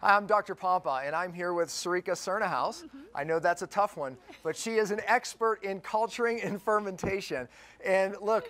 Hi, I'm Dr. Pompa, and I'm here with Sarika Cernahouse. I know that's a tough one, but she is an expert in culturing and fermentation. And look,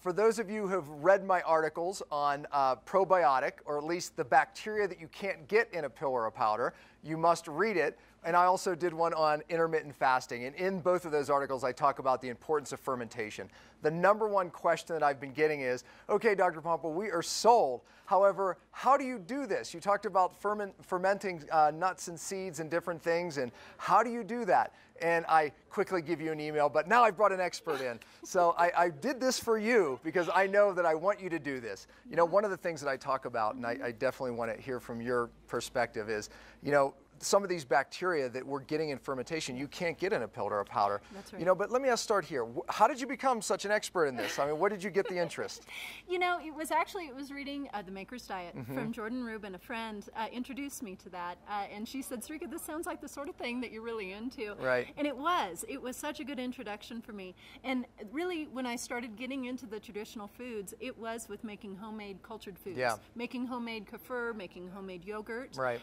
for those of you who have read my articles on probiotic, or at least the bacteria that you can't get in a pill or a powder, you must read it. And I also did one on intermittent fasting. And in both of those articles, I talk about the importance of fermentation. The #1 question that I've been getting is, okay, Dr. Pompa, we are sold. However, how do you do this? You talked about fermenting nuts and seeds and different things, and how do you do that? And I quickly give you an email, but now I've brought an expert in. So I did this for you because I know that I want you to do this. You know, one of the things that I talk about, and I definitely want to hear from your perspective is, you know, some of these bacteria that we're getting in fermentation, you can't get in a pill or a powder. That's right. You know, but let me start here. How did you become such an expert in this? I mean, where did you get the interest? You know, it was reading The Maker's Diet from Jordan Rubin. A friend introduced me to that, and she said, Sarika, this sounds like the sort of thing that you're really into. Right. And it was such a good introduction for me. And really, when I started getting into the traditional foods, it was with making homemade cultured foods. Yeah. Making homemade kefir, making homemade yogurt. Right.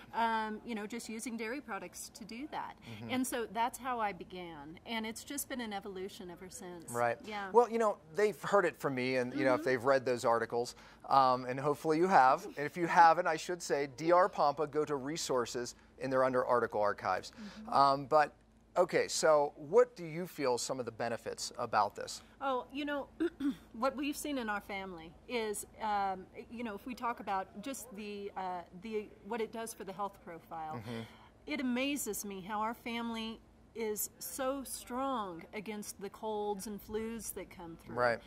You know, just using dairy products to do that. And so that's how I began. And it's just been an evolution ever since. Right. Yeah. Well, you know, they've heard it from me, and, you know, if they've read those articles, and hopefully you have. And if you haven't, I should say, Dr. Pompa, go to resources, and they're under article archives. But, okay, so what do you feel some of the benefits about this? Oh, you know, what we've seen in our family is, you know, if we talk about just what it does for the health profile, it amazes me how our family is so strong against the colds and flus that come through. Right.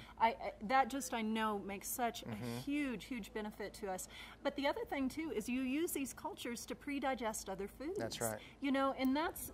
That just, I know, makes such a huge, huge benefit to us. But the other thing too is you use these cultures to pre-digest other foods. That's right. You know, and that's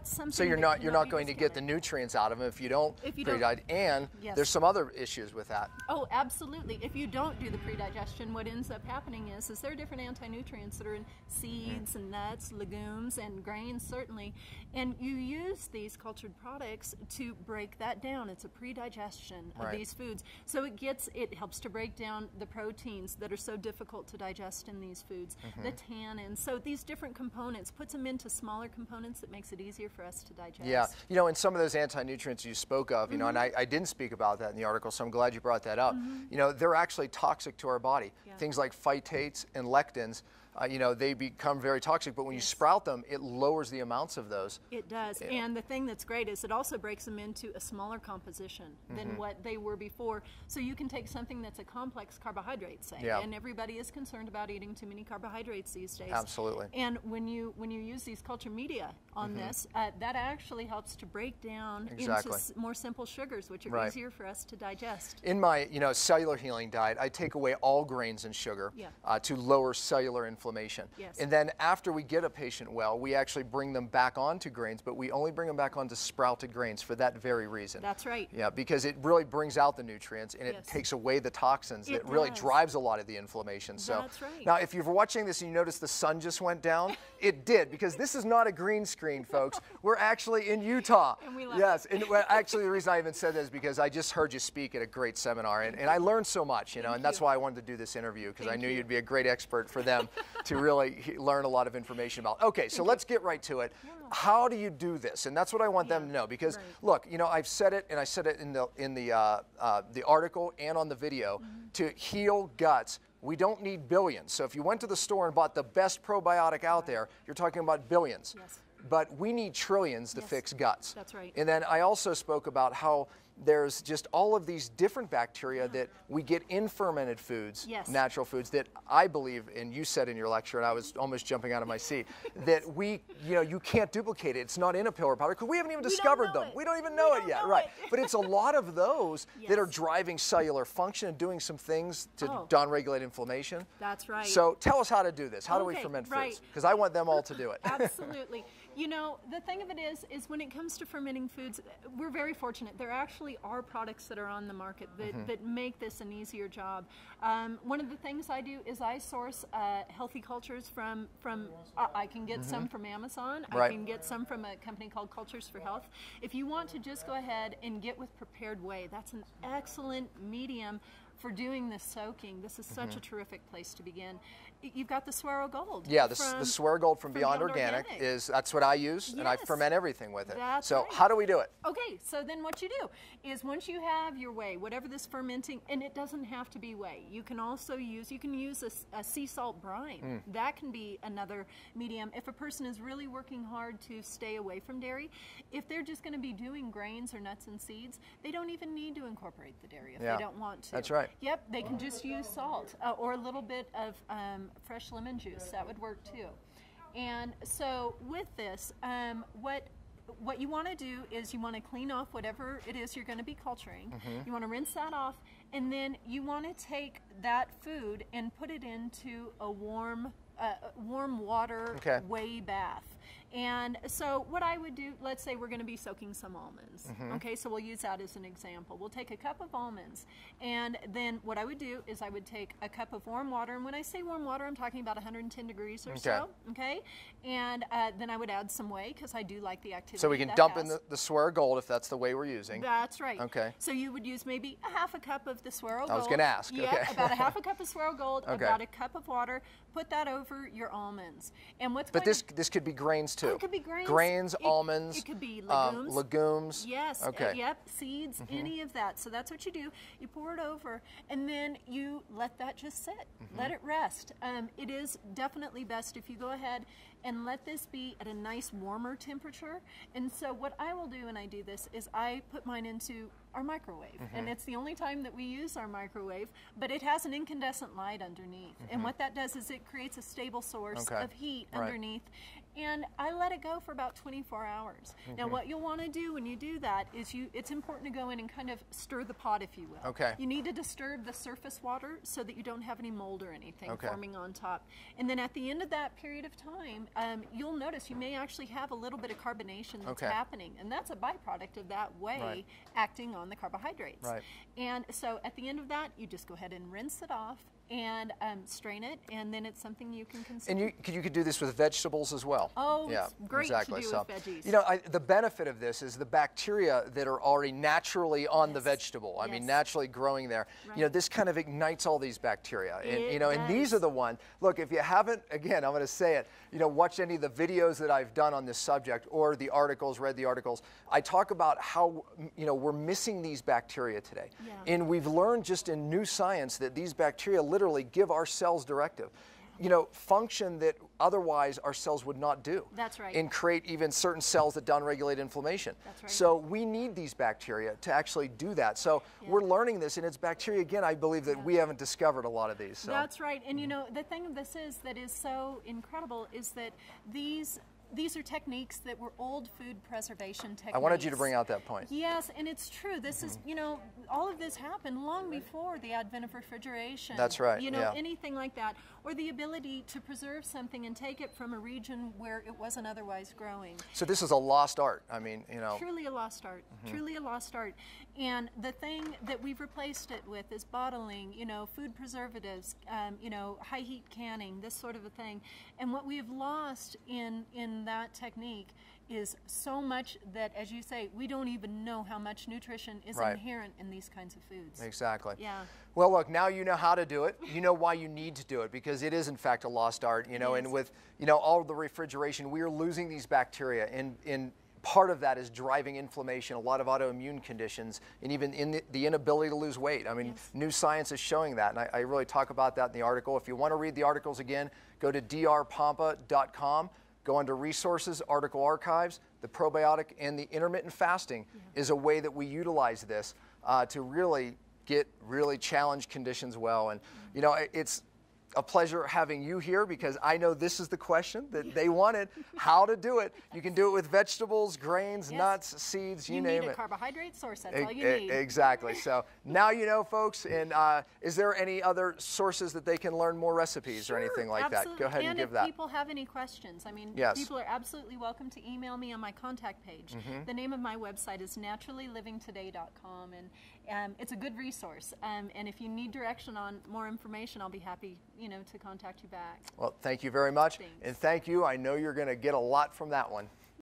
something. So you're not going to get the nutrients out of them if you don't pre-digest. And there's some other issues with that. Oh, absolutely. If you don't do the pre-digestion, what ends up happening is there are different anti-nutrients that are in seeds and nuts, legumes, and grains certainly. And you use these cultured products to break that down. It's a pre-digestion of these foods. So it helps to break down the proteins that are so difficult to digest in these foods, the tannins. So these different components puts them into smaller components that makes it easier for us to digest. Yeah, you know, and some of those anti-nutrients you spoke of, you know, and I didn't speak about that in the article, so I'm glad you brought that up. You know, they're actually toxic to our body. Things like phytates and lectins, you know, they become very toxic, but when you sprout them, it lowers the amounts of those. It does, and the thing that's great is it also breaks them into a smaller composition than what they were before. So you can take something that's a complex carbohydrate, say, and everybody is concerned about eating too many carbohydrates these days. Absolutely. And when you use these culture media on this, that actually helps to break down into more simple sugars, which are easier for us to digest. In my, you know, cellular healing diet, I take away all grains and sugar to lower cellular inflammation. And then after we get a patient well, we actually bring them back onto grains, but we only bring them back onto sprouted grains for that very reason. That's right. Yeah, because it really brings out the nutrients and it takes away the toxins that really drives a lot of the inflammation. So that's right. Now, if you're watching this and you notice the sun just went down, it did, because this is not a green screen, folks. We're actually in Utah. And we love it. And actually the reason I even said that is because I just heard you speak at a great seminar, and I learned so much, you know, and that's why I wanted to do this interview, because I knew you'd be a great expert for them to really learn a lot of information about. Okay, so let's get right to it. How do you do this? And that's what I want them to know, because look, you know, I've said it, and I said it in the article and on the video. To heal guts, we don't need billions. So if you went to the store and bought the best probiotic out there, you're talking about billions. But we need trillions to fix guts. That's right. And then I also spoke about how there's just all of these different bacteria that we get in fermented foods, natural foods, that I believe, and you said in your lecture, and I was almost jumping out of my seat, that you can't duplicate it. It's not in a pill or powder, because we haven't even discovered them. We don't even know it yet, right? But it's a lot of those that are driving cellular function and doing some things to downregulate inflammation. That's right. So tell us how to do this. How do we ferment foods? Because I want them all to do it. Absolutely. You know, the thing of it is when it comes to fermenting foods, we're very fortunate. There actually are products that are on the market that make this an easier job. One of the things I do is I source healthy cultures from I can get some from Amazon. I can get some from a company called Cultures for Health. If you want to just go ahead and get with Prepared Whey, that's an excellent medium for doing this soaking, this is such a terrific place to begin. You've got the Swirl Gold. Yeah, the Swirl Gold from Beyond Organic that's what I use, and I ferment everything with it. So how do we do it? Okay, so then what you do is once you have your whey, whatever this fermenting, and it doesn't have to be whey. You can also use, a sea salt brine. That can be another medium. If a person is really working hard to stay away from dairy, if they're just going to be doing grains or nuts and seeds, they don't even need to incorporate the dairy if they don't want to. That's right. Yep, they can just use salt or a little bit of fresh lemon juice. That would work too. And so with this, what you want to do is you want to clean off whatever it is you're going to be culturing. You want to rinse that off, and then you want to take that food and put it into a warm water whey bath. And so what I would do, let's say we're going to be soaking some almonds. Okay, so we'll use that as an example. We'll take a cup of almonds, and then what I would do is I would take a cup of warm water, and when I say warm water, I'm talking about 110 degrees or so. Okay, and then I would add some whey because I do like the activity. So we can dump in the Swirl Gold if that's the whey we're using. That's right. Okay. So you would use maybe a half a cup of the Swirl Gold. I was going to ask. Yeah, about a half a cup of Swirl Gold, about a cup of water. Put that over your almonds. And but this could be grains too. It could be grains. Grains, almonds. It could be legumes. Legumes. Yes. Okay. Yep. Seeds. Any of that. So that's what you do. You pour it over, and then you let that just sit. Let it rest. It is definitely best if you go ahead and let this be at a nice warmer temperature. And so what I will do when I do this is I put mine into our microwave. And it's the only time that we use our microwave, but it has an incandescent light underneath. And what that does is it creates a stable source of heat underneath. And I let it go for about 24 hours. Now what you'll want to do when you do that is it's important to go in and kind of stir the pot, if you will. Okay. You need to disturb the surface water so that you don't have any mold or anything forming on top. And then at the end of that period of time, you'll notice you may actually have a little bit of carbonation that's happening. And that's a byproduct of that whey acting on the carbohydrates. And so at the end of that, you just go ahead and rinse it off and strain it, and then it's something you can consume. And you could do this with vegetables as well. Oh, yeah, it's great to do with veggies. You know, the benefit of this is the bacteria that are already naturally on the vegetable. I mean, naturally growing there. You know, this kind of ignites all these bacteria. And, you know, and these are the ones, look, if you haven't, again, I'm going to say it, you know, watched any of the videos that I've done on this subject or the articles, read the articles, I talk about how, you know, we're missing these bacteria today. And we've learned just in new science that these bacteria literally give our cells directive. You know, function that otherwise our cells would not do. That's right. And create even certain cells that downregulate inflammation. That's right. So we need these bacteria to actually do that. So we're learning this, and it's bacteria, again, I believe that we haven't discovered a lot of these. So. That's right. And you know, the thing of this is that is so incredible is that these are techniques that were old food preservation techniques. I wanted you to bring out that point. Yes, and it's true. This is, you know, all of this happened long before the advent of refrigeration. That's right. You know, anything like that. Or the ability to preserve something and take it from a region where it wasn't otherwise growing. So this is a lost art. I mean, you know. Truly a lost art. Truly a lost art. And the thing that we've replaced it with is bottling, you know, food preservatives, you know, high heat canning, this sort of a thing. And what we have lost in that technique is so much that, as you say, we don't even know how much nutrition is inherent in these kinds of foods. Exactly. Yeah. Well, look, now you know how to do it. You know why you need to do it, because it is, in fact, a lost art, you know, and with, you know, all of the refrigeration, we are losing these bacteria, and part of that is driving inflammation, a lot of autoimmune conditions, and even in the inability to lose weight. I mean, new science is showing that, and I really talk about that in the article. If you want to read the articles again, go to drpompa.com. Go under resources, article archives. The probiotic and the intermittent fasting is a way that we utilize this to really get really challenged conditions well. And, you know, it's a pleasure having you here, because I know this is the question that they wanted, how to do it. You can do it with vegetables, grains, nuts, seeds, you name it. You need a carbohydrate source, that's all you need. Exactly. So now you know, folks, and is there any other sources that they can learn more recipes or anything like that? Go ahead and give that. And if people have any questions, I mean, people are absolutely welcome to email me on my contact page. The name of my website is naturallylivingtoday.com, and it's a good resource. And if you need direction on more information, I'll be happy, you know, to contact you back. Well, thank you very much. Thanks. And thank you. I know you're going to get a lot from that one.